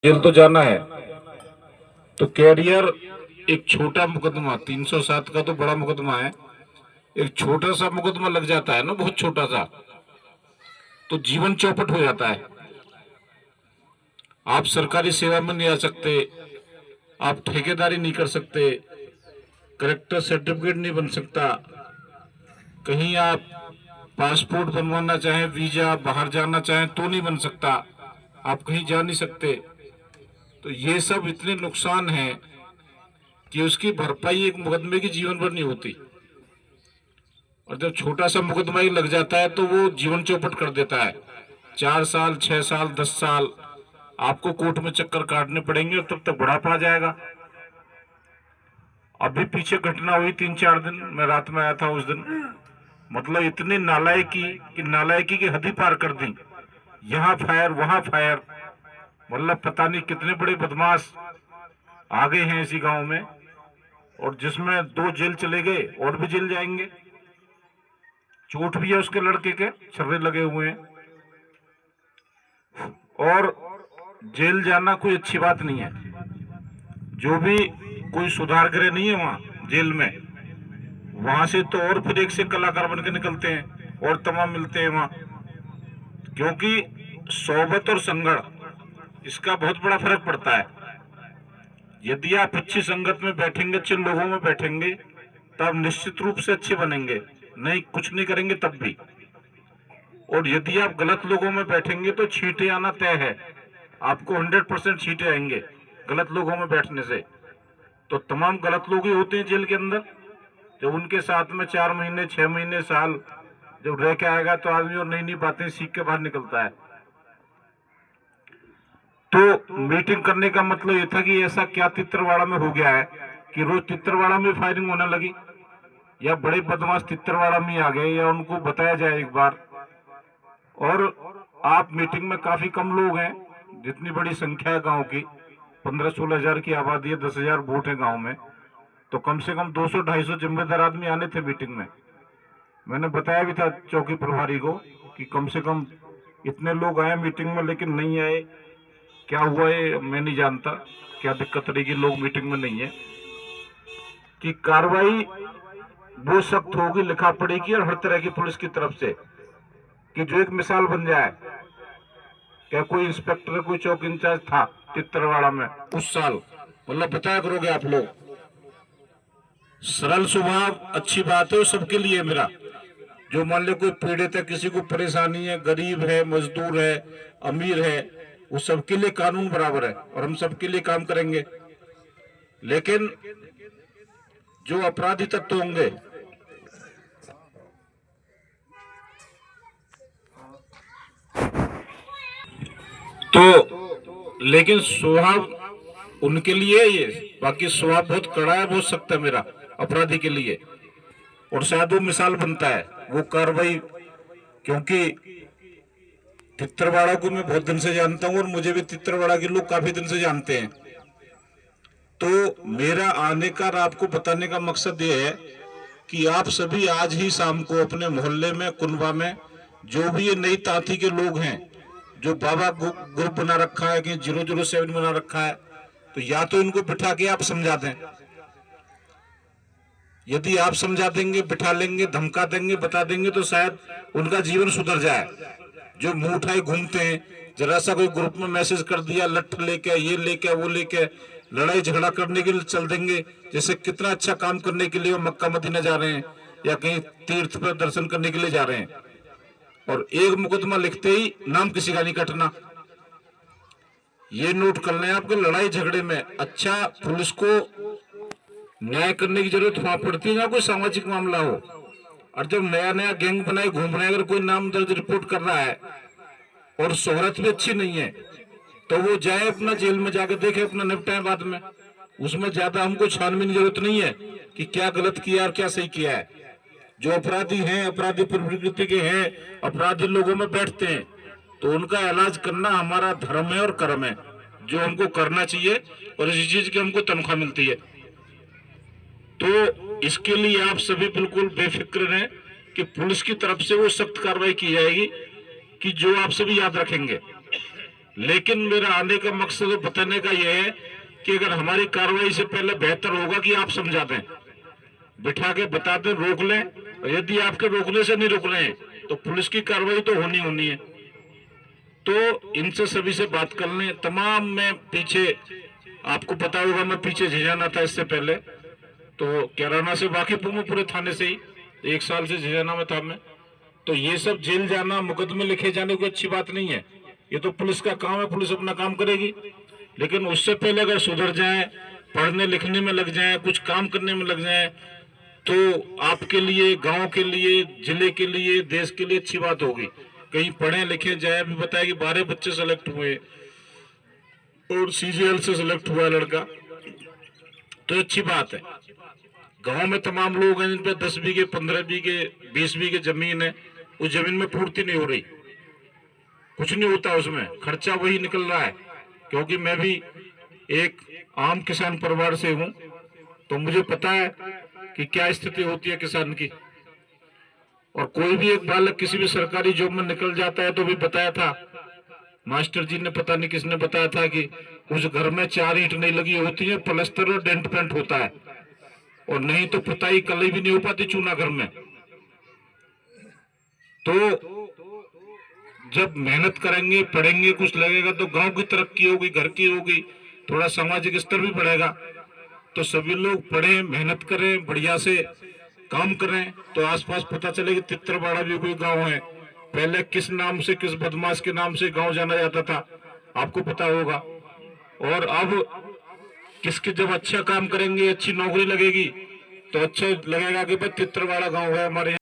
Jail तो जाना है। तो कैरियर एक छोटा मुकदमा 307 का तो बड़ा मुकदमा है, एक छोटा सा मुकदमा लग जाता है ना, बहुत छोटा सा, तो जीवन चौपट हो जाता है। आप सरकारी सेवा में नहीं आ सकते, आप ठेकेदारी नहीं कर सकते, कलेक्टर सर्टिफिकेट नहीं बन सकता, कहीं आप पासपोर्ट बनवाना चाहें, वीजा बाहर जाना चाहें तो नहीं बन सकता, आप कहीं जा नहीं सकते। तो ये सब इतने नुकसान हैं कि उसकी भरपाई एक मुकदमे की जीवन भर नहीं होती। और जब छोटा सा मुकदमा ही लग जाता है तो वो जीवन चौपट कर देता है। 4 साल, 6 साल, 10 साल आपको कोर्ट में चक्कर काटने पड़ेंगे और तब तक बुढ़ापा आ जाएगा। अभी पीछे घटना हुई 3-4 दिन, मैं रात में आया था उस दिन, मतलब इतनी नालायकी कि नालायकी की हद ही पार कर दी। यहाँ फायर, वहां फायर, मतलब पता नहीं कितने बड़े बदमाश आ गए हैं इसी गांव में, और जिसमें 2 जेल चले गए और भी जेल जाएंगे। चोट भी है उसके लड़के के, छर्रे लगे हुए हैं। और जेल जाना कोई अच्छी बात नहीं है। जो भी कोई सुधार गृह नहीं है वहां जेल में, वहां से तो और फिर एक से कलाकार बन के निकलते हैं और तमाम मिलते हैं वहां। क्योंकि सोबत और संगड़, इसका बहुत बड़ा फर्क पड़ता है। यदि आप अच्छी संगत में बैठेंगे, अच्छे लोगों में बैठेंगे, तब निश्चित रूप से अच्छे बनेंगे, नहीं कुछ नहीं करेंगे तब भी। और यदि आप गलत लोगों में बैठेंगे तो छींटे आना तय है, आपको 100% छींटे आएंगे गलत लोगों में बैठने से। तो तमाम गलत लोग ही होते हैं जेल के अंदर। जब उनके साथ में 4 महीने, 6 महीने, साल जब रह के आएगा तो आदमी और नई नई बातें सीख के बाहर निकलता है। तो मीटिंग करने का मतलब ये था कि ऐसा क्या तित्रवाड़ा में हो गया है कि रोज तित्रवाड़ा में फायरिंग होने लगी, या बड़े बदमाश तित्रवाड़ा में आ गए, या उनको बताया जाए एक बार। और आप मीटिंग में काफी कम लोग हैं, जितनी बड़ी संख्या है गांव की, 15-16 हजार की आबादी है, 10,000 वोट है गांव में, तो कम से कम 200-250 जिम्मेदार आदमी आने थे मीटिंग में। मैंने बताया भी था चौकी प्रभारी को कि कम से कम इतने लोग आए मीटिंग में, लेकिन नहीं आए। क्या हुआ है मैं नहीं जानता, क्या दिक्कत रहेगी, लोग मीटिंग में नहीं है। कि कार्रवाई वो सख्त होगी, लिखा पड़ेगी, और हर तरह की पुलिस की तरफ से, कि जो एक मिसाल बन जाए। क्या कोई इंस्पेक्टर, कोई चौक इंचार्ज था तित्रवाड़ा में उस साल, मतलब बताया करोगे आप लोग। सरल स्वभाव अच्छी बात है, सबके लिए मेरा। जो मान लो कोई पीड़ित है, किसी को परेशानी है, गरीब है, मजदूर है, अमीर है, वो सबके लिए कानून बराबर है और हम सबके लिए काम करेंगे। लेकिन जो अपराधी तत्व होंगे, तो लेकिन स्वभाव उनके लिए ये, बाकी स्वभाव बहुत कड़ा है, बहुत सख्त है मेरा अपराधी के लिए। और शायद वो मिसाल बनता है वो कार्रवाई, क्योंकि तित्रवाड़ा को मैं बहुत दिन से जानता हूं और मुझे भी तित्रवाड़ा के लोग काफी दिन से जानते हैं। तो मेरा आने का और आपको बताने का मकसद ये है कि आप सभी आज ही शाम को अपने मोहल्ले में, कुनबा में, जो भी ये नई तांती के लोग हैं, जो बाबा ग्रुप बना रखा है कि 007 बना रखा है, तो या तो इनको बिठा के आप समझा दें। यदि आप समझा देंगे, बिठा लेंगे, धमका देंगे, बता देंगे, तो शायद उनका जीवन सुधर जाए। जो मुंह उठाए घूमते हैं, जरा सा कोई ग्रुप में मैसेज कर दिया, लठ लेके, ये लेके, वो लेके, लड़ाई झगड़ा करने के लिए चल देंगे, जैसे कितना अच्छा काम करने के लिए वो मक्का मदीना जा रहे हैं या कहीं तीर्थ पर दर्शन करने के लिए जा रहे हैं। और एक मुकदमा लिखते ही नाम किसी का नहीं कटना। ये नोट कर लें आपको, लड़ाई झगड़े में अच्छा पुलिस को न्याय करने की जरूरत वहां पड़ती है जहां कोई सामाजिक मामला हो। और जब नया नया गैंग बनाए घूम रहे हैं, अगर कोई नाम दर्ज रिपोर्ट कर रहा है और शोहरत भी अच्छी नहीं है, तो वो जाए अपना जेल में जाकर देखे, अपना निपटाए बाद में। उसमें ज्यादा हमको छानबीन की जरूरत नहीं है कि क्या गलत किया और क्या सही किया है। जो अपराधी हैं, अपराधी प्रवृत्ति के हैं, अपराधी लोगों में बैठते हैं, तो उनका इलाज करना हमारा धर्म है और कर्म है, जो हमको करना चाहिए, और इसी चीज की हमको तनख्वाह मिलती है। तो इसके लिए आप सभी बिल्कुल बेफिक्र रहें कि पुलिस की तरफ से वो सख्त कार्रवाई की जाएगी, कि जो आप सभी याद रखेंगे। लेकिन मेरा आने का मकसद बताने का यह है कि अगर हमारी कार्रवाई से पहले बेहतर होगा कि आप समझा दें, बिठा के बता दें, रोक लें। और यदि आपके रोकने से नहीं रोक रहे हैं तो पुलिस की कार्रवाई तो होनी है। तो इनसे सभी से बात कर लें। तमाम मैं पीछे, आपको पता होगा मैं पीछे झिझाना था इससे पहले, तो कैराना से वाकिफ हूं मैं पूरे थाने से ही, 1 साल से झिझाना में था मैं। तो ये सब जेल जाना, मुकदमे लिखे जाने कोई अच्छी बात नहीं है। ये तो पुलिस का काम है, पुलिस अपना काम करेगी। लेकिन उससे पहले अगर सुधर जाए, पढ़ने लिखने में लग जाए, कुछ काम करने में लग जाए, तो आपके लिए, गांव के लिए, जिले के लिए, देश के लिए अच्छी बात होगी। कहीं पढ़े लिखे जाए। अभी बताया कि 12 बच्चे सेलेक्ट हुए और सीजीएल से सेलेक्ट हुआ लड़का, तो अच्छी बात है। गांव में तमाम लोग हैं जिन पे 10 बीघे, 15 बीघे, 20 बीघे जमीन है, उस जमीन में पूर्ति नहीं हो रही, कुछ नहीं होता, उसमें खर्चा वही निकल रहा है। क्योंकि मैं भी एक आम किसान परिवार से हूं, तो मुझे पता है कि क्या स्थिति होती है किसान की। और कोई भी एक बालक किसी भी सरकारी जॉब में निकल जाता है, तो भी बताया था मास्टर जी ने, पता नहीं किसने बताया था कि उस घर में 4 ईंट नहीं लगी होती है, प्लस्तर और डेंट पेंट होता है, और नहीं तो पुताई कल भी नहीं हो पाती चूना घर में। तो जब मेहनत करेंगे, पढ़ेंगे, कुछ लगेगा तो गांव की तरक्की होगी, घर की होगी, थोड़ा सामाजिक स्तर भी बढ़ेगा। तो सभी लोग पढ़ें, मेहनत करें, बढ़िया से काम करें, तो आसपास पता चले कि तित्रवाड़ा भी कोई गांव है। पहले किस नाम से, किस बदमाश के नाम से गांव जाना जाता था, आपको पता होगा। और अब किसके, जब अच्छा काम करेंगे, अच्छी नौकरी लगेगी, तो अच्छा लगेगा कि भाई तित्रवाड़ा गांव है हमारे।